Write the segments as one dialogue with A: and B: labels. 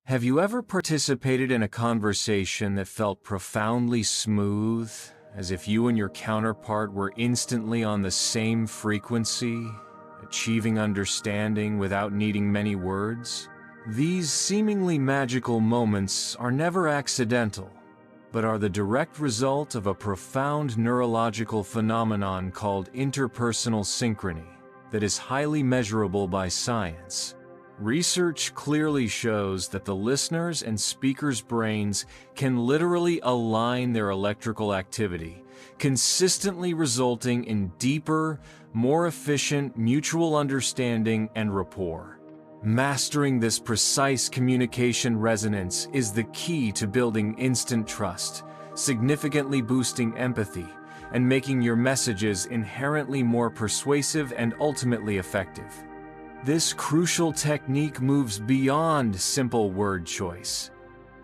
A: Have you ever participated in a conversation that felt profoundly smooth, as if you and your counterpart were instantly on the same frequency, achieving understanding without needing many words? These seemingly magical moments are never accidental, but are the direct result of a profound neurological phenomenon called interpersonal synchrony that is highly measurable by science. Research clearly shows that the listeners' and speakers' brains can literally align their electrical activity, consistently resulting in deeper, more efficient mutual understanding and rapport. Mastering this precise communication resonance is the key to building instant trust, significantly boosting empathy, and making your messages inherently more persuasive and ultimately effective. This crucial technique moves beyond simple word choice.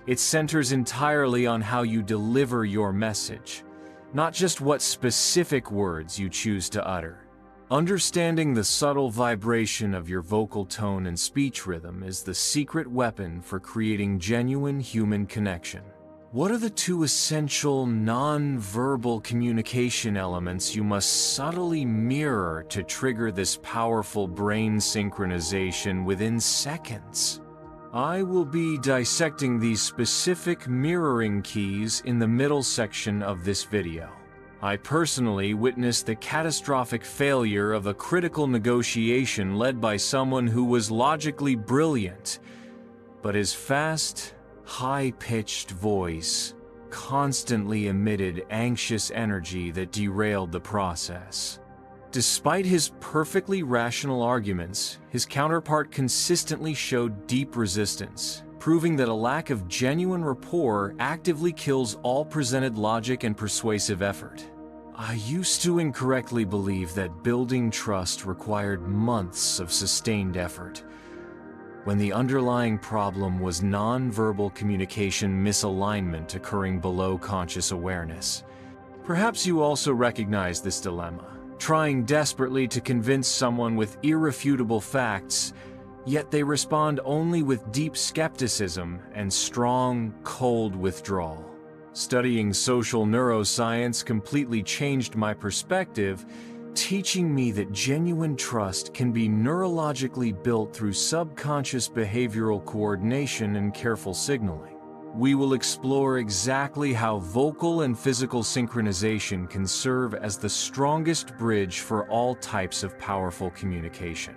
A: It centers entirely on how you deliver your message, not just what specific words you choose to utter. Understanding the subtle vibration of your vocal tone and speech rhythm is the secret weapon for creating genuine human connection. What are the two essential non-verbal communication elements you must subtly mirror to trigger this powerful brain synchronization within seconds? I will be dissecting these specific mirroring keys in the middle section of this video. I personally witnessed the catastrophic failure of a critical negotiation led by someone who was logically brilliant, but his fast, high-pitched voice constantly emitted anxious energy that derailed the process. Despite his perfectly rational arguments, his counterpart consistently showed deep resistance, proving that a lack of genuine rapport actively kills all presented logic and persuasive effort. I used to incorrectly believe that building trust required months of sustained effort, when the underlying problem was non-verbal communication misalignment occurring below conscious awareness. Perhaps you also recognize this dilemma, trying desperately to convince someone with irrefutable facts, yet they respond only with deep skepticism and strong, cold withdrawal. Studying social neuroscience completely changed my perspective, teaching me that genuine trust can be neurologically built through subconscious behavioral coordination and careful signaling. We will explore exactly how vocal and physical synchronization can serve as the strongest bridge for all types of powerful communication.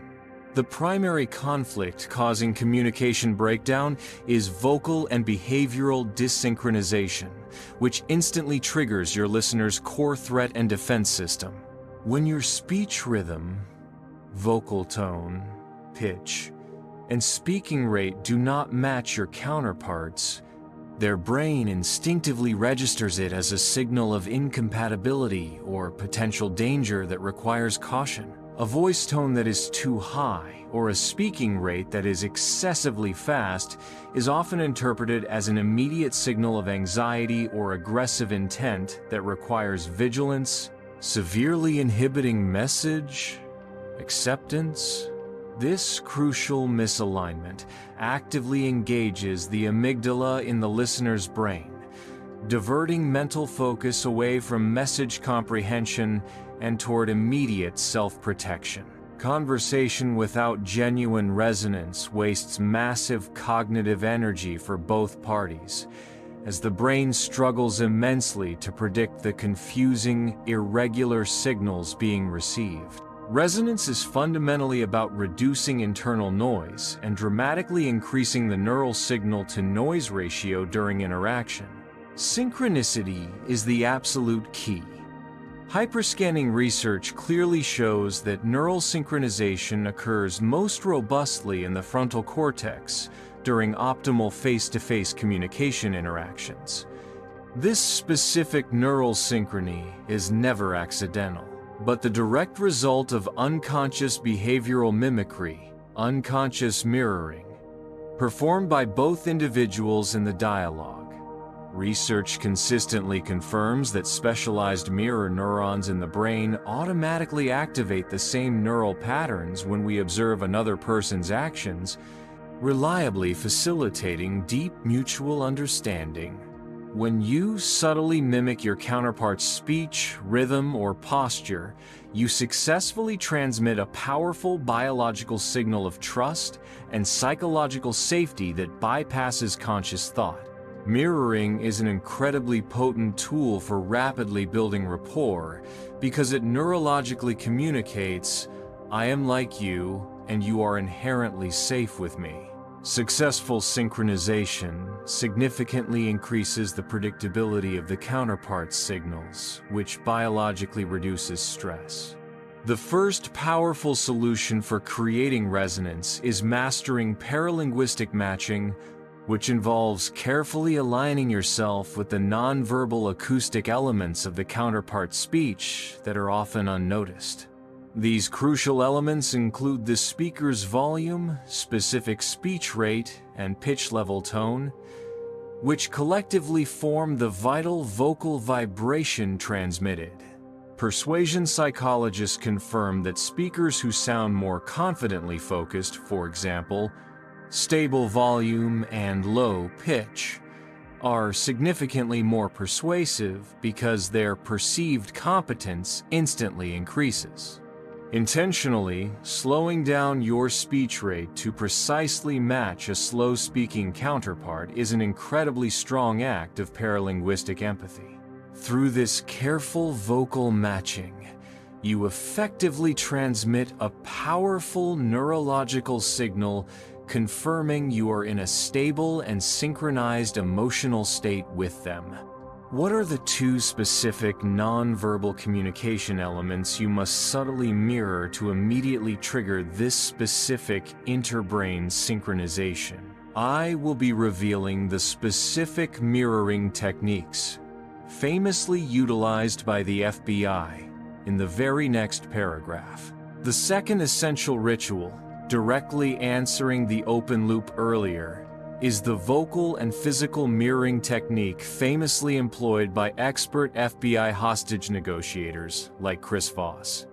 A: The primary conflict causing communication breakdown is vocal and behavioral dysynchronization, which instantly triggers your listener's core threat and defense system. When your speech rhythm, vocal tone, pitch, and speaking rate do not match your counterparts, their brain instinctively registers it as a signal of incompatibility or potential danger that requires caution. A voice tone that is too high or a speaking rate that is excessively fast is often interpreted as an immediate signal of anxiety or aggressive intent that requires vigilance, severely inhibiting message acceptance. This crucial misalignment actively engages the amygdala in the listener's brain, diverting mental focus away from message comprehension and toward immediate self-protection. Conversation without genuine resonance wastes massive cognitive energy for both parties, as the brain struggles immensely to predict the confusing, irregular signals being received. Resonance is fundamentally about reducing internal noise and dramatically increasing the neural signal-to-noise ratio during interaction. Synchronicity is the absolute key. Hyperscanning research clearly shows that neural synchronization occurs most robustly in the frontal cortex during optimal face-to-face communication interactions. This specific neural synchrony is never accidental, but the direct result of unconscious behavioral mimicry, unconscious mirroring, performed by both individuals in the dialogue. Research consistently confirms that specialized mirror neurons in the brain automatically activate the same neural patterns when we observe another person's actions, reliably facilitating deep mutual understanding. When you subtly mimic your counterpart's speech, rhythm, or posture, you successfully transmit a powerful biological signal of trust and psychological safety that bypasses conscious thought. Mirroring is an incredibly potent tool for rapidly building rapport because it neurologically communicates, "I am like you, and you are inherently safe with me." Successful synchronization significantly increases the predictability of the counterpart's signals, which biologically reduces stress. The first powerful solution for creating resonance is mastering paralinguistic matching, which involves carefully aligning yourself with the nonverbal acoustic elements of the counterpart's speech that are often unnoticed. These crucial elements include the speaker's volume, specific speech rate, and pitch level tone, which collectively form the vital vocal vibration transmitted. Persuasion psychologists confirm that speakers who sound more confidently focused, for example, stable volume and low pitch, are significantly more persuasive because their perceived competence instantly increases. Intentionally slowing down your speech rate to precisely match a slow-speaking counterpart is an incredibly strong act of paralinguistic empathy. Through this careful vocal matching, you effectively transmit a powerful neurological signal confirming you are in a stable and synchronized emotional state with them. What are the two specific nonverbal communication elements you must subtly mirror to immediately trigger this specific interbrain synchronization? I will be revealing the specific mirroring techniques famously utilized by the FBI in the very next paragraph. The second essential ritual, directly answering the open loop earlier, is the vocal and physical mirroring technique famously employed by expert FBI hostage negotiators like Chris Voss.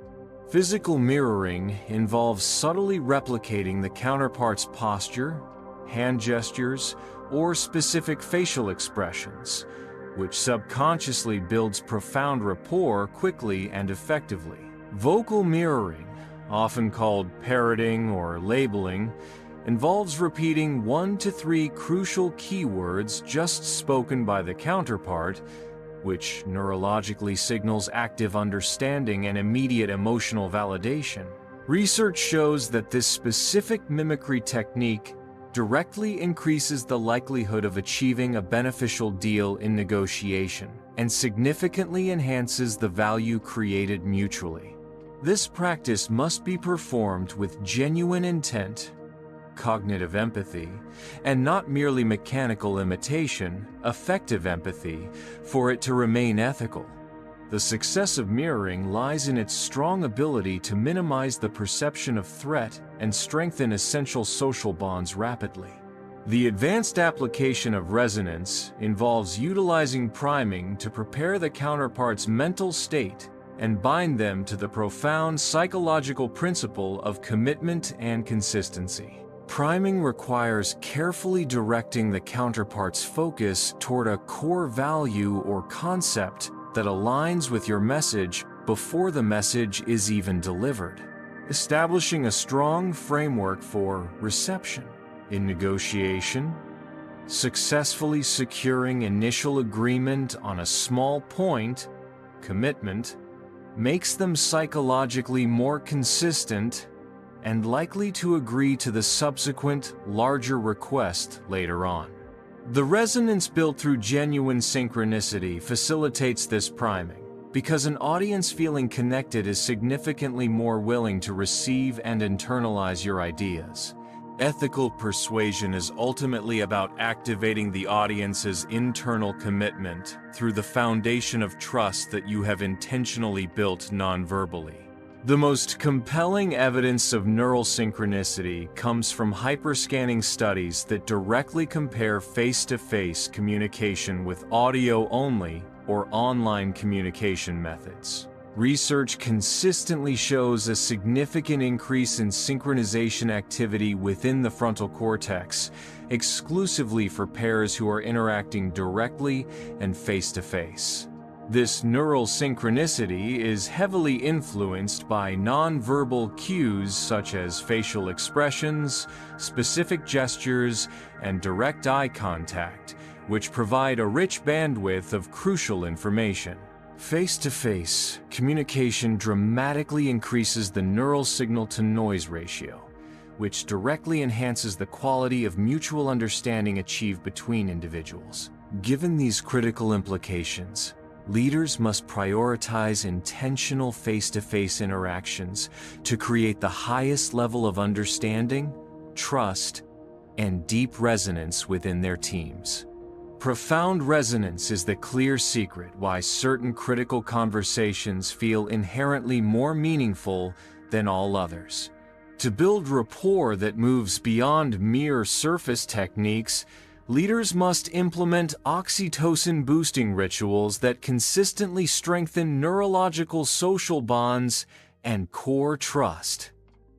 A: Physical mirroring involves subtly replicating the counterpart's posture, hand gestures, or specific facial expressions, which subconsciously builds profound rapport quickly and effectively. Vocal mirroring, often called parroting or labeling, involves repeating 1 to 3 crucial keywords just spoken by the counterpart, which neurologically signals active understanding and immediate emotional validation. Research shows that this specific mimicry technique directly increases the likelihood of achieving a beneficial deal in negotiation and significantly enhances the value created mutually. This practice must be performed with genuine intent, cognitive empathy, and not merely mechanical imitation, affective empathy, for it to remain ethical. The success of mirroring lies in its strong ability to minimize the perception of threat and strengthen essential social bonds rapidly. The advanced application of resonance involves utilizing priming to prepare the counterpart's mental state and bind them to the profound psychological principle of commitment and consistency. Priming requires carefully directing the counterpart's focus toward a core value or concept that aligns with your message before the message is even delivered, establishing a strong framework for reception. In negotiation, successfully securing initial agreement on a small point, commitment, makes them psychologically more consistent and likely to agree to the subsequent, larger request later on. The resonance built through genuine synchronicity facilitates this priming, because an audience feeling connected is significantly more willing to receive and internalize your ideas. Ethical persuasion is ultimately about activating the audience's internal commitment through the foundation of trust that you have intentionally built nonverbally. The most compelling evidence of neural synchronicity comes from hyperscanning studies that directly compare face-to-face communication with audio-only or online communication methods. Research consistently shows a significant increase in synchronization activity within the frontal cortex, exclusively for pairs who are interacting directly and face-to-face. This neural synchronicity is heavily influenced by nonverbal cues such as facial expressions, specific gestures, and direct eye contact, which provide a rich bandwidth of crucial information. Face-to-face communication dramatically increases the neural signal-to-noise ratio, which directly enhances the quality of mutual understanding achieved between individuals. Given these critical implications, leaders must prioritize intentional face-to-face interactions to create the highest level of understanding, trust, and deep resonance within their teams. Profound resonance is the clear secret why certain critical conversations feel inherently more meaningful than all others. To build rapport that moves beyond mere surface techniques, leaders must implement oxytocin-boosting rituals that consistently strengthen neurological social bonds and core trust.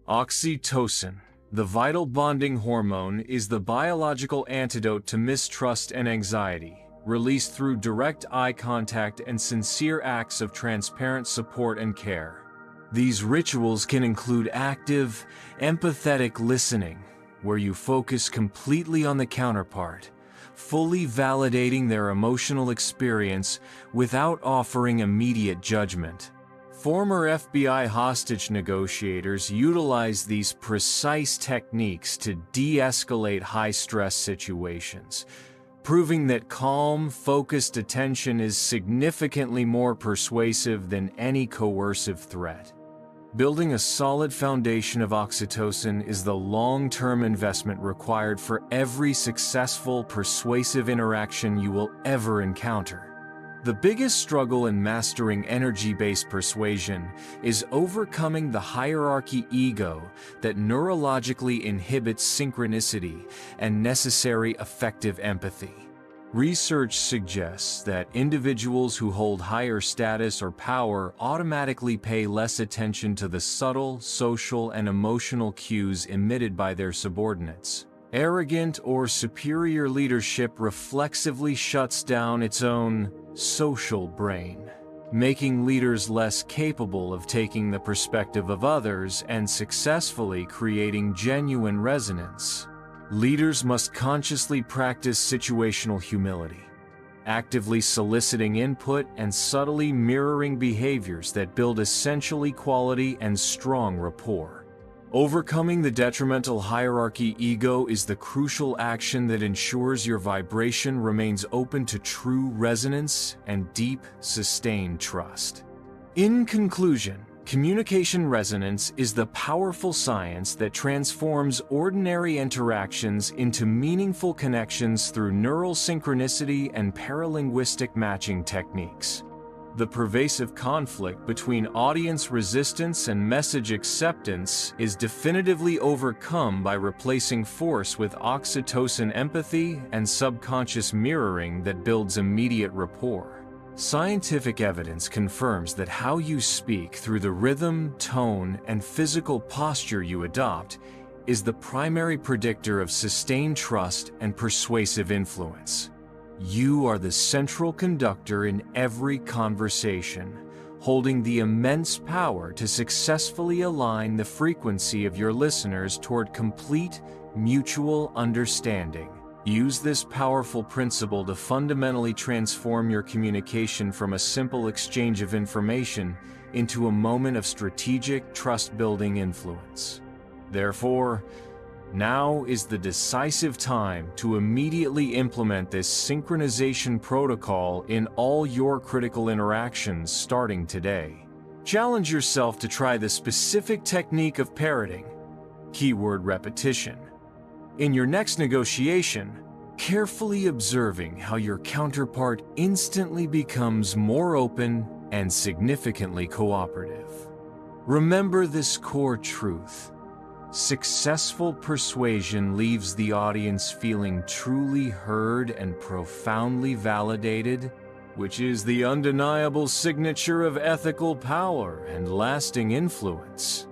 A: Oxytocin, the vital bonding hormone, is the biological antidote to mistrust and anxiety, released through direct eye contact and sincere acts of transparent support and care. These rituals can include active, empathetic listening, where you focus completely on the counterpart, fully validating their emotional experience without offering immediate judgment. Former FBI hostage negotiators utilize these precise techniques to de-escalate high-stress situations, proving that calm, focused attention is significantly more persuasive than any coercive threat. Building a solid foundation of oxytocin is the long-term investment required for every successful, persuasive interaction you will ever encounter. The biggest struggle in mastering energy-based persuasion is overcoming the hierarchy ego that neurologically inhibits synchronicity and necessary effective empathy. Research suggests that individuals who hold higher status or power automatically pay less attention to the subtle, social, and emotional cues emitted by their subordinates. Arrogant or superior leadership reflexively shuts down its own social brain, making leaders less capable of taking the perspective of others and successfully creating genuine resonance. Leaders must consciously practice situational humility, actively soliciting input and subtly mirroring behaviors that build essential equality and strong rapport. Overcoming the detrimental hierarchy ego is the crucial action that ensures your vibration remains open to true resonance and deep, sustained trust. In conclusion, communication resonance is the powerful science that transforms ordinary interactions into meaningful connections through neural synchronicity and paralinguistic matching techniques. The pervasive conflict between audience resistance and message acceptance is definitively overcome by replacing force with oxytocin empathy and subconscious mirroring that builds immediate rapport. Scientific evidence confirms that how you speak through the rhythm, tone, and physical posture you adopt is the primary predictor of sustained trust and persuasive influence. You are the central conductor in every conversation, holding the immense power to successfully align the frequency of your listeners toward complete, mutual understanding. Use this powerful principle to fundamentally transform your communication from a simple exchange of information into a moment of strategic, trust-building influence. Therefore, now is the decisive time to immediately implement this synchronization protocol in all your critical interactions starting today. Challenge yourself to try the specific technique of parroting, keyword repetition, in your next negotiation, carefully observing how your counterpart instantly becomes more open and significantly cooperative. Remember this core truth. Successful persuasion leaves the audience feeling truly heard and profoundly validated, which is the undeniable signature of ethical power and lasting influence.